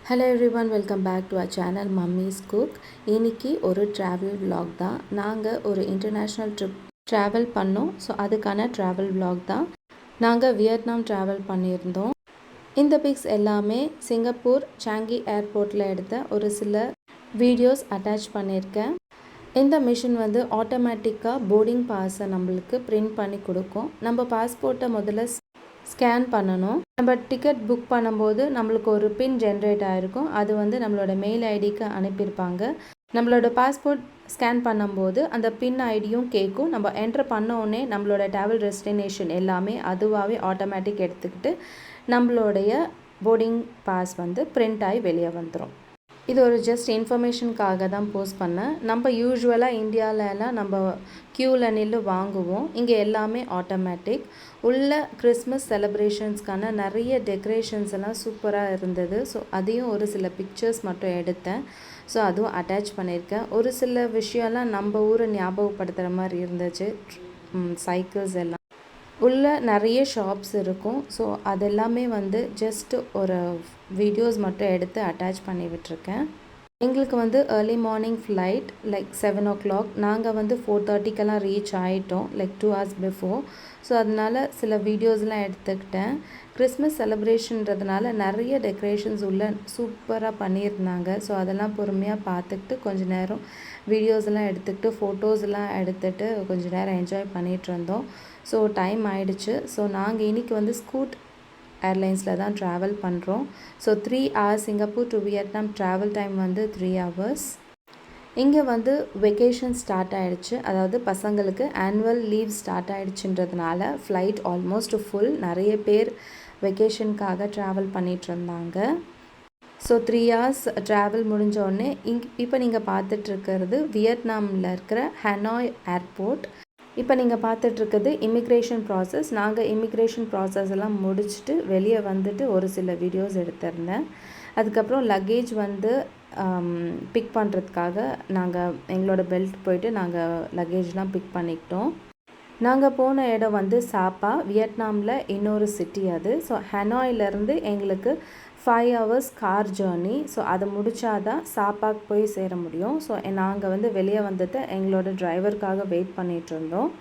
Hello everyone, welcome back to our channel Mummy's Cook. இன்னைக்கு ஒரு travel vlog தான். நாங்கள் ஒரு international trip travel பண்ணோம். ஸோ அதுக்கான travel vlog தான். நாங்கள் வியட்நாம் travel பண்ணியிருந்தோம். இந்த பிக்ஸ் எல்லாமே சிங்கப்பூர் சாங்கி ஏர்போர்ட்டில் எடுத்த ஒரு சில வீடியோஸ் அட்டாச் பண்ணியிருக்கேன். இந்த மிஷின் வந்து ஆட்டோமேட்டிக்காக போர்டிங் பாஸை நம்மளுக்கு பிரிண்ட் பண்ணி கொடுக்கும். நம்ம பாஸ்போர்ட்டை முதல்ல ஸ்கேன் பண்ணணும். நம்ம டிக்கெட் புக் பண்ணும்போது நம்மளுக்கு ஒரு பின் ஜென்ரேட் ஆகிருக்கும். அது வந்து நம்மளோட மெயில் ஐடிக்கு அனுப்பியிருப்பாங்க. நம்மளோட பாஸ்போர்ட் ஸ்கேன் பண்ணும்போது அந்த பின் ஐடியும் கேட்கும். நம்ம என்ட்ரு பண்ணோடனே நம்மளோட ட்ராவல் டெஸ்டினேஷன் எல்லாமே அதுவாகவே ஆட்டோமேட்டிக் எடுத்துக்கிட்டு நம்மளுடைய போர்டிங் பாஸ் வந்து பிரிண்ட் ஆகி வெளியே வந்துடும். இது ஒரு ஜஸ்ட் இன்ஃபர்மேஷனுக்காக தான் போஸ்ட் பண்ணேன். நம்ம யூஸ்வலாக இந்தியாவிலலாம் நம்ம க்யூவில் நின்று வாங்குவோம். இங்கே எல்லாமே ஆட்டோமேட்டிக். உள்ள கிறிஸ்மஸ் செலிப்ரேஷன்ஸ்க்கான நிறைய டெக்கரேஷன்ஸ் எல்லாம் சூப்பராக இருந்தது. ஸோ அதையும் ஒரு சில பிக்சர்ஸ் மட்டும் எடுத்தேன். ஸோ அதுவும் அட்டாச் பண்ணியிருக்கேன். ஒரு சில விஷயம்லாம் நம்ம ஊரை ஞாபகப்படுத்துகிற மாதிரி இருந்துச்சு. சைக்கிள்ஸ் எல்லாம் உள்ள நிறைய ஷாப்ஸ் இருக்கும். ஸோ அதெல்லாமே வந்து ஜஸ்ட் ஒரு வீடியோஸ் மட்டும் எடுத்து அட்டாச் பண்ணி விட்டுருக்கேன். எங்களுக்கு வந்து early morning flight like 7 o'clock. நாங்கள் வந்து 4:30க்கெல்லாம் ரீச் ஆகிட்டோம் லைக் 2 hours பிஃபோர். ஸோ அதனால் சில வீடியோஸ்லாம் எடுத்துக்கிட்டேன். கிறிஸ்மஸ் செலிப்ரேஷன்றதுனால நிறைய டெக்கரேஷன்ஸ் உள்ள சூப்பராக பண்ணியிருந்தாங்க. ஸோ அதெல்லாம் பொறுமையாக பார்த்துக்கிட்டு கொஞ்சம் நேரம் வீடியோஸ்லாம் எடுத்துக்கிட்டு ஃபோட்டோஸ்லாம் எடுத்துகிட்டு கொஞ்சம் நேரம் என்ஜாய் பண்ணிகிட்டு இருந்தோம். ஸோ டைம் ஆகிடுச்சு. ஸோ நாங்கள் இன்றைக்கி வந்து ஸ்கூட் ஏர்லைன்ஸில் தான் ட்ராவல் பண்ணுறோம். So 3 hours Singapore to Vietnam travel time வந்து 3 hours. இங்கே வந்து வெக்கேஷன் ஸ்டார்ட் ஆகிடுச்சு. அதாவது பசங்களுக்கு ஆனுவல் லீவ் ஸ்டார்ட் ஆகிடுச்சுன்றதுனால ஃப்ளைட் ஆல்மோஸ்ட் ஃபுல். நிறைய பேர் வெக்கேஷனுக்காக ட்ராவல் பண்ணிகிட்டு இருந்தாங்க. ஸோ 3 hours ட்ராவல் முடிஞ்சோடனே இப்போ நீங்கள் பார்த்துட்ருக்கிறது வியட்நாமில் இருக்கிற ஹனாய் ஏர்போர்ட். இப்போ நீங்கள் பார்த்துட்ருக்குது இமிக்ரேஷன் ப்ராசஸ். நாங்கள் இமிக்ரேஷன் ப்ராசஸ் எல்லாம் முடிச்சுட்டு வெளியே வந்துட்டு ஒரு சில வீடியோஸ் எடுத்திருந்தேன். அதுக்கப்புறம் லக்கேஜ் வந்து பிக் பண்ணுறதுக்காக நாங்கள் எங்களோட பெல்ட் போயிட்டு நாங்கள் லக்கேஜ்லாம் பிக் பண்ணிக்கிட்டோம். நாங்கள் போன இடம் வந்து சாப்பா, வியட்நாமில் இன்னொரு சிட்டி அது. ஸோ ஹனாயிலேருந்து எங்களுக்கு 5 hours கார் ஜேர்னி. ஸோ அதை முடித்தாதான் சாப்பாக்கு போய் சேர முடியும். ஸோ நாங்கள் வந்து வெளியே வந்துட்டு எங்களோட டிரைவருக்காக வெயிட் பண்ணிகிட்டு இருந்தோம்.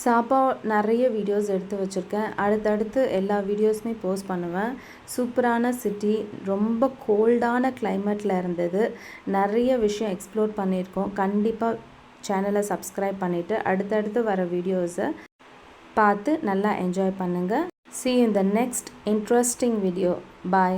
சாப்பா நிறைய வீடியோஸ் எடுத்து வச்சுருக்கேன். அடுத்தடுத்து எல்லா வீடியோஸுமே போஸ்ட் பண்ணுவேன். சூப்பரான சிட்டி, ரொம்ப கோல்டான கிளைமேட்டில் இருந்தது. நிறைய விஷயம் எக்ஸ்ப்ளோர் பண்ணியிருக்கோம். கண்டிப்பாக சேனலை சப்ஸ்கிரைப் பண்ணிவிட்டு அடுத்தடுத்து வர வீடியோஸை பார்த்து நல்லா என்ஜாய் பண்ணுங்கள். See you in the next interesting video. Bye.